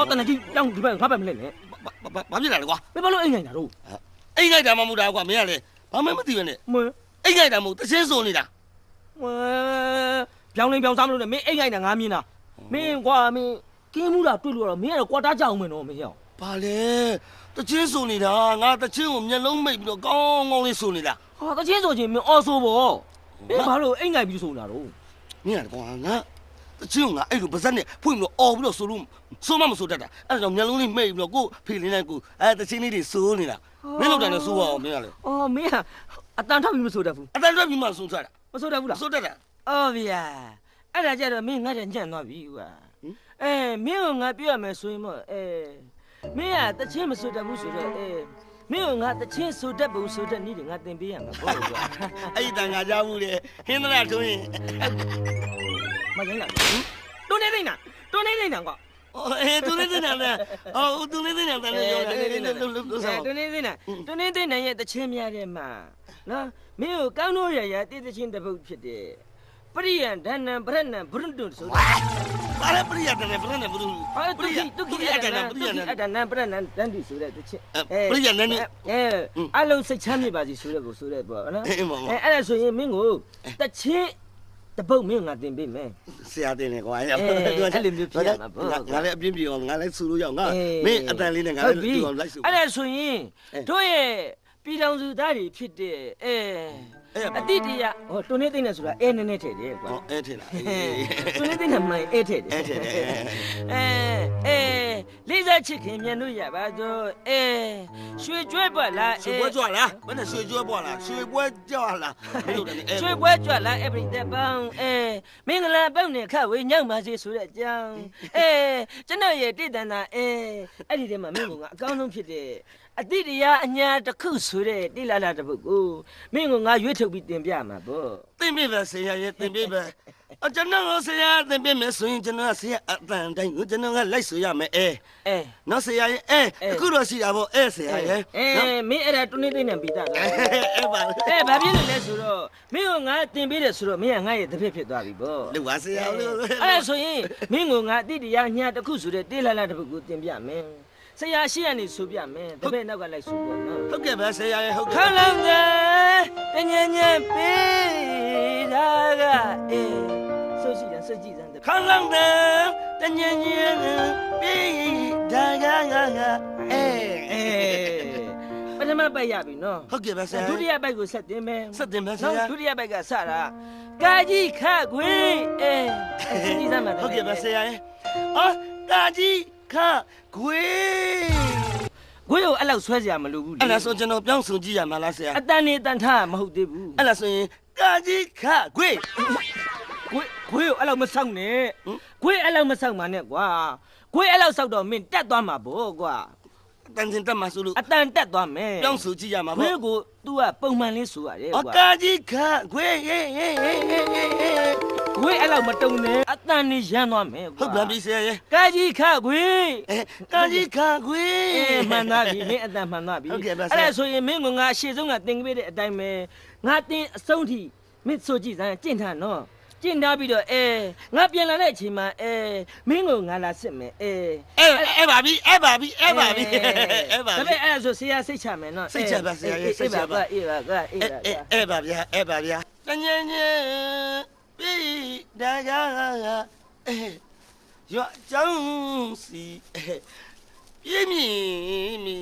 တနကြီးတောင်းဒီဘက်ငါပဲမလဲနဲ့ ဘာဖြစ်လာလဲကွာ ဘယ်ဘာလို့အိမ်နိုင်တာတော့ အိမ်လိုက်တာမှမဟုတ်တာကွာမင်းကလည်းဘာမှမသိပဲနဲ့ မ အိမ်လိုက်တာမဟုတ်တချင်းစုံနေတာ ပြောင်းလင်းပြောင်းစားမလို့နဲ့မင်းအိမ်နိုင်တာငါမြင်တာမင်းကွာမင်းကင်းမှုတာတွေ့လို့တော့မင်းကတော့ကွာတာကြအောင်မယ်နော်မင်းရော ဘာလဲတချင်းစုံနေတာငါတချင်းကိုမျက်လုံးမိတ်ပြီးတော့ကောင်းကောင်းလေးစုံနေတာ ဟာတချင်းဆိုချင်းမင်းအော်ဆိုပေါ့မင်းဘာလို့အိမ်နိုင်ပြီးဆိုတာတော့ မင်းကကွာငါတချင်းကအဲ့လိုပါဇက်နဲ့ဖွင့်ပြီးတော့အော်ပြီးတော့ဆိုလို့ဆိုမှမဆိုတတ်တာအဲ့ဒါကြောင့်မျက်လုံးလေးမိတ်ပြီးတော့ကိုဖေလင်းလိုက်ကိုတချင်းလေးတွေစိုးနေတာမင်းလောက်တယ်လို့ဆိုပါအောင်မင်းကလည်း အော်မင်းကအတန်ထပ်ပြီးမဆိုတတ်ဘူး အတန်တွက်ပြီးမှဆုံးသွားတာ မဆိုတတ်ဘူးလား ဆိုတတ်တာ အော်ဗျာအဲ့ဒါကြတော့မင်းငါ့တဲ့ညံ့သွားပြီကွာမင်းကငါပြောရမယ်ဆိုရင်တော့မင်းကတချင်းမဆိုတတ်ဘူးဆိုတော့မင်းကငါတချင်းဆိုတတ်ဘူးဆိုတဲ့နေ့တွေငါသင်ပေးရမှာပေါ့ကွာ အဲ့ဒီတန်ငါကြားမှုလေဟင်းသလားထွင်းရင် မရိုင်းလားတွန်းနေနေတာကွာ သူလေးတင်တယ်လေသူလေးတင်တယ်တန်လေးရောတယ်လို့ဆို တွန်းနေရဲ့တချင်းများတဲ့မှာနော်မင်းကိုကောင်းလို့ရတည်တချင်းတစ်ပုတ်ဖြစ်တယ်ပရိယံဒဏ္ဏံပရဏံဘုရုတုဆိုတာ ဘာလဲပရိယတ်တယ်ပရိယတ်ဘုရား ဒုက္ခိအတ္တနံပရိယံပရဏံတန်တိဆိုတဲ့တချင်း ပရိယတ်နဲ့နိ အလုံးစိတ်ချမ်းမြေပါစီဆိုတဲ့ကိုဆိုတဲ့ပေါ့နော် အေးမောင် အဲ့ဒါဆိုရင်မင်းကိုတချင်းတပုတ်မင်းငါတင်ပေးမယ် ဆရာတင်တယ်ကွာ အဲ့လိုမျိုးဖြစ်ရမှာပေါ့ ငါလည်းအပြင်းပြေအောင်ငါလည်းဆူလို့ရအောင်ငါမင်းအတန်လေးနဲ့ငါလည်းတူအောင်လိုက်ဆူ အဲ့ဒါဆိုရင်တို့ရဲ့ပြည်တော်စုသားတွေဖြစ်တဲ့အတိတရားဟောတွန်းနေသိနေဆိုတာနည်းနည်းထည့်တယ်ကွာ ဟောအဲ့ထင်လား တွန်းနေသိနေမှန်ထည့်တယ်လေးစားချစ်ခင်မြန်လို့ရပါတော့ရွှေကျွဲပွက်လား ရွှေပွဲကြွလားဘယ်နဲ့ရွှေကျွဲပွားလားရွှေပွဲကြွလားမင်းတို့လည်း ရွှေပွဲကြွလား everyday ပေါင်းမင်္ဂလာပေါက်နဲ့ခဝေးညောက်ပါစေဆိုတဲ့အကြောင်းကျွန်တော်ရဲ့တည်တန်တာအဲ့ဒီထဲမှာမင်းကအကောင်းဆုံးဖြစ်တဲ့အတိတရားအညာတစ်ခုဆိုတဲ့တိလာလာတစ်ပုဒ်ကိုမင်းကငါရွေးထုတ်ပြီးတင်ပြမှာပေါ့ တင်ပြပဲဆရာရဲ့တင်ပြပဲကျွန်တော်ဆရာတင်ပြမယ်ဆိုရင်ကျွန်တော်ဆရာအတန်တိုင်းကိုကျွန်တော်ကလိုက်ဆိုရမယ်နော်ဆရာရဲ့အခုတော့ရှိတာပေါ့ဆရာရဲ့ မင်းအဲ့ဒါတွန်းနေသိနေပြီးသားလား ပါ ဘာဖြစ်လို့လဲဆိုတော့မင်းကငါတင်ပေးတယ်ဆိုတော့မင်းကငါရဲ့တစ်ဖက်ဖြစ်သွားပြီပေါ့ လူပါဆရာလို့ အဲ့ဒါဆိုရင်မင်းကငါအတိတရားညာတစ်ခုဆိုတဲ့တိလာလာတစ်ပုဒ်ကိုတင်ပြမယ်ဆရာရှိရနေဆိုပြမယ်တစ်ဖက်နောက်ကလိုက်ဆိုပေါ့နော် ဟုတ်ကဲ့ပါဆရာရဲ့ဟုတ်ကဲ့ ခလန်းတဲ့တညညပေးတာကဆိုရှိတယ်စကြည့်စမ်းတယ် ခလန်းတဲ့တညင်ညင်ပြေးဒါကငါပထမပိုက်ရပြီနော် ဟုတ်ကဲ့ပါဆရာ ဒုတိယပိုက်ကိုဆက်တင်မယ် ဆက်တင်ပါဆ နော် ရာ ဒုတိယပိုက်ကစတာကာကြီးခခွေစကြည့်စမ်းပါ ဟုတ်ကဲ့ပါဆရာရဲ့ကာကြီးခခွေ ခွေကိုအဲ့လောက်ဆွဲကြမလို့ဘူးလေ အဲ့ဒါဆိုကျွန်တော်ပြောင်းဆိုကြည့်ရမှာလားဆရာ အတန်နေတန်ထားမဟုတ်သေးဘူး အဲ့ဒါဆိုရင်ကာကြီးခခွေ ခွေကိုအဲ့လောက်မဆောက်နဲ့ခွေအဲ့လောက်မဆောက်ပါနဲ့ကွာခွေအဲ့လောက်ဆောက်တော့မင်းတက်သွားမှာပေါ့ကွာ တန်စင်တက်မှာဆိုလို့ အတန်တက်သွားမယ် ပြောင်းဆိုကြည့်ရမှာ ခွေ ပေါ့ ကို तू ကပုံမှန်လေးဆိုရတယ်ကွာ ကာကြီးခခွေ ခွေအဲ့လောက်မတုံနဲ့အတန်နေရမ်းသွားမယ်ကွာ ဟုတ်ပါပြီဆရာရဲ့ ကာကြီးခခွေ ကာကြီးခခွေ မှန်သားပြီမင်းအတန်မှန်သားပြီ ဟုတ်ကဲ့ပါဆရာ အဲ့ဒါဆိုရင်မင်းကငါရှေ့ဆုံးကတင်ပေးတဲ့အတိုင်းပဲငါတင်အဆုံးထိမင်းဆိုကြည့်စမ်းကျင့်ထားနော်ကျင့်ထားပြီးတော့ငါပြန်လာတဲ့အချိန်မှာမင်းကိုငါလာစစ်မယ်အဲ့ပါပြီဒါပေမဲ့အဲ့ဒါဆိုဆရာစိတ်ချမယ်နော် စိတ်ချပါဆရာရဲ့စိတ်ချပါ အေးပါအဲ့ပါဗျာတညင်ညင်ပြီးဒါကရွာကြောင်းစီပြင်းမြင်မီ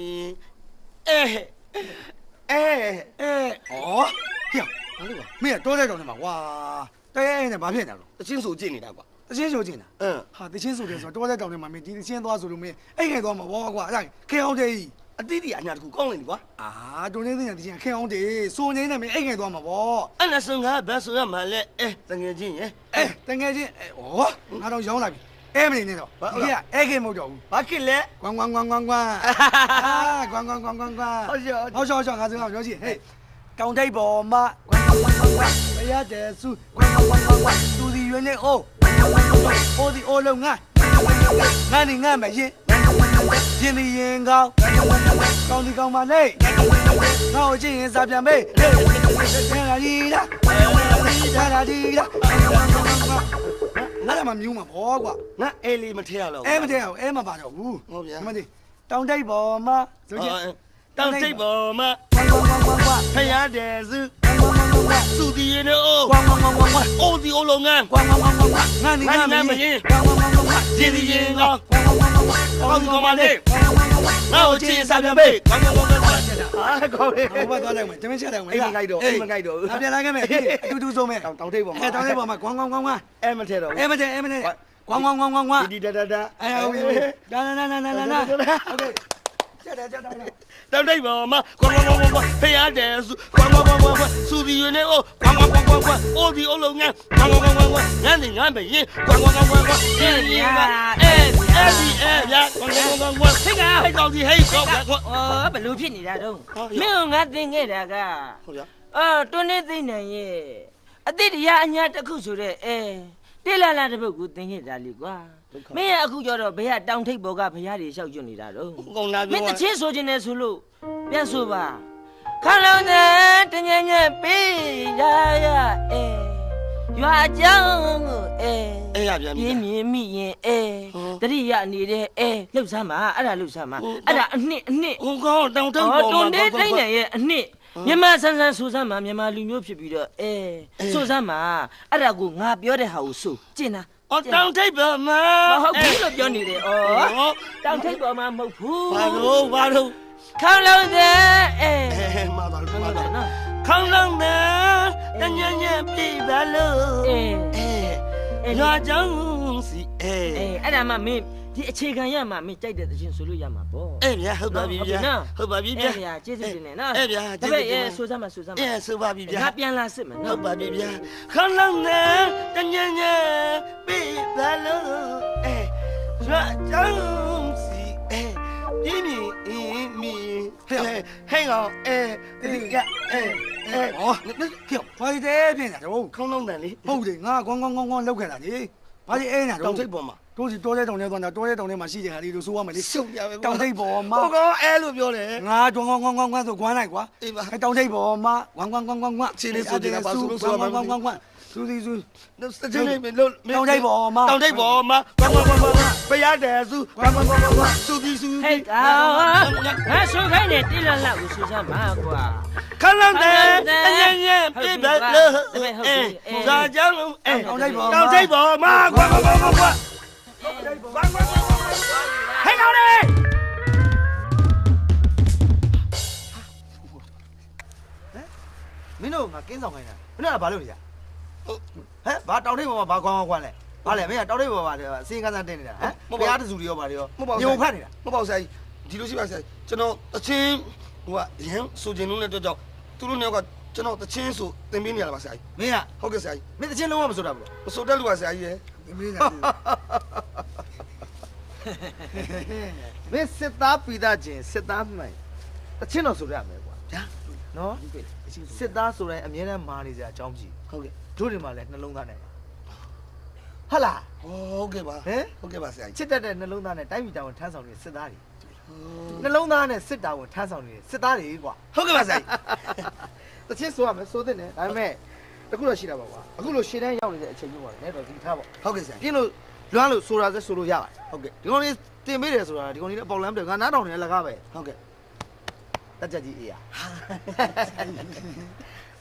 ဩဟေ့ဘာလို့မင်းတော့တဲ့ကြောင်နေမှာကွာတဲနဲ့ဘာဖြစ်နေလဲ တချင်းဆိုကြည့်နေတာကွာ တချင်းဆိုကျင်တာဟာတချင်းဆိုတယ်ဆိုတော့တဲ့ကြောင်နေမှာမင်းဒီတချင်းသွားဆိုလို့မင်းအိတ်ငယ်သွားမှာဘောကွာအဲ့ဒါခဲအောင်တေး အတိတ်အညာတခုကောင်းနေပြီကွာ အာတွန်းနေတဲ့တချင်းခဲအောင်တေးစိုးနေနေမင်းအိတ်ငယ်သွားမှာဘော အဲ့ဒါဆိုငါဘယ်ဆိုရမှာလဲတငယ်ချင်းရဲ့ တကယ်ချင်းဩငါတော့ရောင်းလာပြီမနေနဲ့တော့ဒီကခဲမဟုတ်တော့ဘူး ဘာဖြစ်လဲ ကွမ်ကွမ်ကွမ်ကွမ်ကွမ်ကွမ်ကွမ်ကွမ်ကွမ်ကွမ်ဟောငါစကားပြောကြည့်ဟေးတောင်ထိပ်ပေါ်မှာကွမ်ကွမ်ကွမ်ကွမ်ဘရတဲ့စုကွမ်ကွမ်ကွမ်ကွမ်သူဒီရွေးနေအိုးအိုးဒီအိုးလုံးငါနေငါမရင်ရင်ဒီရင်ကောင်းဒီကောင်းပါလေငါ့ကိုကြည့်ရင်စာပြန်မေးဟေးလာဒီလား ငါလည်းမမြူးမှာဘောကွာ ငါအဲလေးမထရတော့ အဲမတည့်အောင်အဲမပါတော့ဘူး ဟုတ်ဗျာ ဒီမသိတောင်တိတ်ပေါ်မှာဆိုချင် တောင်စိတ်ပေါ်မှာ ကွာကွာ ဖယားတယ်စု ကွာ သူဒီရနိုး ကွာကွာကွာကွာ အိုဒီအိုလုံးငန်း ကွာကွာကွာကွာငါနေငါမရင်ကွာကွာကွာကွာ ရင်းဒီရင်းကော ကွာကွာကွာကွာ ကောင်းကောင်းပါလေငါ့ကိုချစ်စားပြန်ပေးကောင်းကောင်းကောင်းဟာကောင်းလေ ဟိုဘက်သွားလိုက်မယ်တမင်ချက်လိုက်မယ် အိမ်မငိုက်တော့အိမ်မငိုက်တော့ အပြန်လာခဲ့မယ်အတူတူဆုံးမယ် တောင်ထိပ်ပေါ်မှာ အဲတောင်ထိပ်ပေါ်မှာကွာကွာကွာကွာ အဲမထဲတော့ အဲမတည့်အဲမတည့်ကွာကွာကွာကွာကွာ ဒီဒါဒါ အဲဟုတ်ပြီဒါနာဟုတ်ကဲ့ချက်တယ်ချက်တယ် တောင်ထိပ်ပေါ်မှာကွာကွာကွာကွာဖယားတယ်စုကွာကွာကွာကွာသူဒီရနိုးကွာကွာကွာကွာကွာအိုဒီအိုလုံးငန်းကွာကွာကွာကွာငန်းနေငန်းမရင်ကွာကွာကွာကွာရင်းရင်းကအဲဒီဗျာကွာကွာကွာကွာဟိတ်ကဟိတ်ကောင်းစီဟိတ်ကောကွာ ဩဘလို့ဖြစ်နေတာတော့မင်းကငါသင်ခဲ့တာက ဟုတ်ဗျာ တွန်းနေသိနေရဲ့အတိတရားအညာတစ်ခုဆိုတဲ့တိလာလာတစ်ပုတ်ကိုသင်ခဲ့တာလေကွာမင်းအခုကျတော့ဘယ်ကတောင်ထိပ်ပေါ်ကဘုရားတွေလျှောက်ကျွနေတာတော့ ကောင်းလာ မ ပြော င်းတချင်းဆိုခြင်းနဲ့ဆိုလို့ပြန်ဆိုပါခလုံးတဲ့တညညပေးရရရွာเจ้าကိုအေးရဗျာ ပြင်းမြင်မိရင်တတိယနေတဲ့လှုပ်ဆမ်းပါအဲ့ဒါလှုပ်ဆမ်းပါအဲ့ဒါအနှစ် ဟိုကောတောင်ထိပ်ပေါ် တွ မှာ န်းနေသိနေရဲ့အနှစ်မြန်မာဆန်းဆန်းဆိုစမ်းမှာမြန်မာလူမျိုးဖြစ်ပြီးတော့ဆိုစမ်းမှာအဲ့ဒါကိုငါပြောတဲ့ဟာကိုဆိုကျင်တာ အော်တောင်ထိပ်ပေါ်မှာ မဟုတ်ဘူးလို့ပြောနေတယ်ဩတောင်ထိပ်ပေါ်မှာမဟုတ်ဘူး ဘာလို့ ခေါင်းလုံးတဲ့မာပါ ဟုတ် မာ တယ် ပါ နော် ခေါင်းလုံးနဲ့တညညပြပါလို့ရွာကြောင်းစီအဲ့ဒါမှမင်းဒီအခြေခံရမှာမင်းကြိုက်တဲ့သချင်းဆိုလို့ရမှာပေါ့ ဗျာဟုတ်ပါပြီဗျာဟုတ်ပါပြီဗျာ ဗျာကျေးဇူးတင်နေနော် ဗျာ ဒါပေမဲ့ဆိုစမ်းမှာဆိုစမ်းမှာ ဆိုပါပြီဗျာ ငါပြန်လာစစ်မယ် ဟု နော် တ်ပါပြီဗျာခေါင်းလုံးနဲ့တညညပြပါလို့ရွာကြောင်းစီပြင်းမီဟဲ့ကောင်ဒီက哦，跳，快点变呀！都 ခေါင်းလုံးတန်လေ 好的，我光捞开了你，把你哎呀， တောင်ထိပ်ပေါ်မှာ 都是多在东西端的，多在东西嘛，细节还得都说我们的， ရှုပ်ရပဲ တောင်ထိပ်ပေါ်မှာ ဟိုကောင်အဲလို့ပြောတယ် 我装就关来瓜， အေးပါ 还တောင်ထိပ်ပေါ်မှာ关，苏关，苏， စကြနေမလို့ တောင်ထိပ်ပေါ်မှာ တောင်ထိပ်ပေါ်မှာဘရားတယ်စုစုပြီးစု ဟဲ့ကောင်ငါဆိုခိုင်းနေတိလာလာကိုဆိုစမ်းမှာကွာ ခလန်းတဲ့တညညပြပါလို့ဇာကြောင်းတောင်ထိပ်ပေါ်မှာကွာဟဲ့ကောင်လေ မင်းတို့ငါကင်းဆောင်ခိုင်းတာမင်းတို့ကဘာလုပ်နေကြဟမ်ဘာတောင်ထိပ်ပေါ်မှာဘာကွမ်းလဲဘာလဲမင်းကတောင်ထိပ်ပေါ်မှာအစင်းကန်းစမ်းတင်နေတာဟမ်ဘုရားတစုတွေရောဘာတွေရောညုံဖတ်နေတာ မပေါ့ဆိုင်ဒီလိုရှိပါဆိုင်ကျွန်တော်တချင်းဟိုကရန်ဆိုခြင်းလုံးနဲ့တော့ကြောင့်သူတို့နှစ်ယောက်ကကျွန်တော်တချင်းဆိုသင်ပေးနေရတာပါဆိုင် မင်းက ဟုတ်ကဲ့ဆိုင် မင်းတချင်းလုံးဝမဆိုတာဘူး မဆိုတဲ့လူပါဆိုင်ရဲ့ 没得， မင်းစစ်သားပိသားချင်းစစ်သားမှန်တချင်းတော့ဆိုရမယ်ကွာ ဗျာ နော်စစ်သားဆိုတိုင်းအမြဲတမ်းမာနေကြအကြောင်းကြည့် ဟုတ်ကဲ့ တို့တွေမှာလည်းနှလုံးသားနဲ့ဟုတ်လား ဟုတ်ကဲ့ပါ ဟမ် ဟုတ်ကဲ့ပါဆိုင် ချစ်တတ်တဲ့နှလုံးသားနဲ့တိုင်းပြည်တောင်ထမ်းဆောင်နေတဲ့စစ်သားတွေနှလုံးသားနဲ့စစ်တာကိုထမ်းဆောင်နေတဲ့စစ်သားတွေကွာ ဟုတ်ကဲ့ပါဆိုင် တချင်းဆိုရမယ်ဆိုတဲ့နဲ့ဒါပေမဲ့တခုတော့ရှိတာပါကွာအခုလိုရှေ့တန်းရောက်နေတဲ့အချိန်မျိုးပါလေတော့ဒီထားပေါ့ ဟုတ်ကဲ့ဆိုင် ပြင်းလို့လွမ်းလို့ဆိုတာဆိုလို့ရပါတယ် ဟုတ်ကဲ့ ဒီကောင်လေးတင်ပေးတယ်ဆိုတာဒီကောင်လေးအပေါက်လမ်းတယ်ငါနားတောင်နေလကားပဲ ဟုတ်ကဲ့ တက်ကြကြီးအေးရ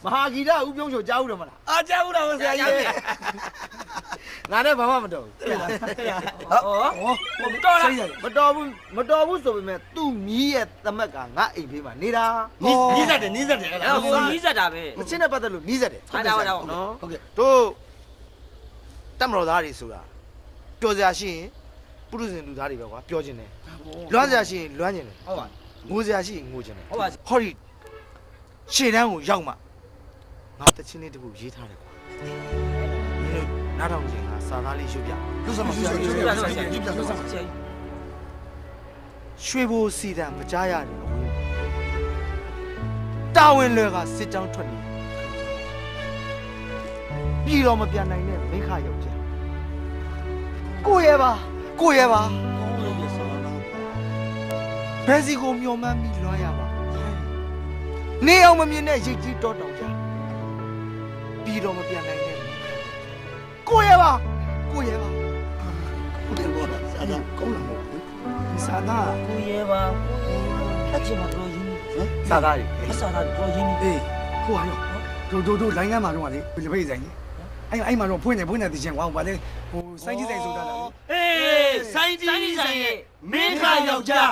မဟာဂီတဦးပြုံးချိုကြားဦးတယ်မလား အားကြောက်တော့ဆရာကြီး ငါနဲ့ဘာမှမတော်ဘူး ဩတော်လား မတော်ဘူးဆိုပေမဲ့သူ့မီးရဲ့သမက်ကငါအိမ်ဖေးမှာနေတာ နီးစက်တယ်အဲ့ အဲ့ ဒါ ဟိုနီးစက်တာပဲ မချင်းနဲ့ပတ်သက်လို့နီးစက်တယ် ဟာဒါတော့ နော် ဟုတ်ကဲ့ တို့တမတော်သားတွေဆိုတာပျော်စရာရှိရင်ပုရုဇဉ်လူသားတွေပဲကွာပျော်ခြင်းတယ်လွမ်းစရာရှိရင်လွမ်းခြင်းတယ် ဟုတ်ပါ ငိုစရာရှိရင်ငိုခြင်းတယ် ဟုတ်ပါ ဟောဒီရှေ့တန်းကိုရောက်မှငါတချင်းလေးတခုရေးထားတယ်ကွာမင်းတို့နားထောင်ခြင်းကစာသားလေးရွတ်ပြ လူစမဆရာကြီး ဆရာဆရာ ကြီး ဆရာ ပြ ဆ ပါ ရာ ရွှေဘိုစီတံမကြားရတယ်အဝေးတာဝန်လွယ်ကစစ်ကြောင်းထွက်နေပြည်တော်မပြန်နိုင်တဲ့မိခယောက်ျားကိုရဲပါဘယ်စီကိုမျောမှန်းပြီးလွှမ်းရပါနေအောင်မမြင်တဲ့ရိတ်ကြီးတောတောင်ကြားပြည်တော်မပြန်နိုင်တဲ့ကိုရဲပါ ကိုရဲပါ ဟုတ်တယ်ဘောစာသား ကောင်းလာမို့စာသား ကိုရဲပါအချင်းမတော်ရင်း စာသားကြီး အစားသားတော်ရင်း အေးခိုးရရောတို့လိုင်းကမ်းမှာတော့လေပြပိတ်ဆိုင်ကြီးအဲ့မှာတော့ဖွင့်နေတည်ချင်ကွာဟိုဗာလေဟိုစိုင်းကြီးဆိုင်ဆိုတာလေ အေးစိုင်းကြီးဆိုင်ရဲ့မင်းခါယောက်ျား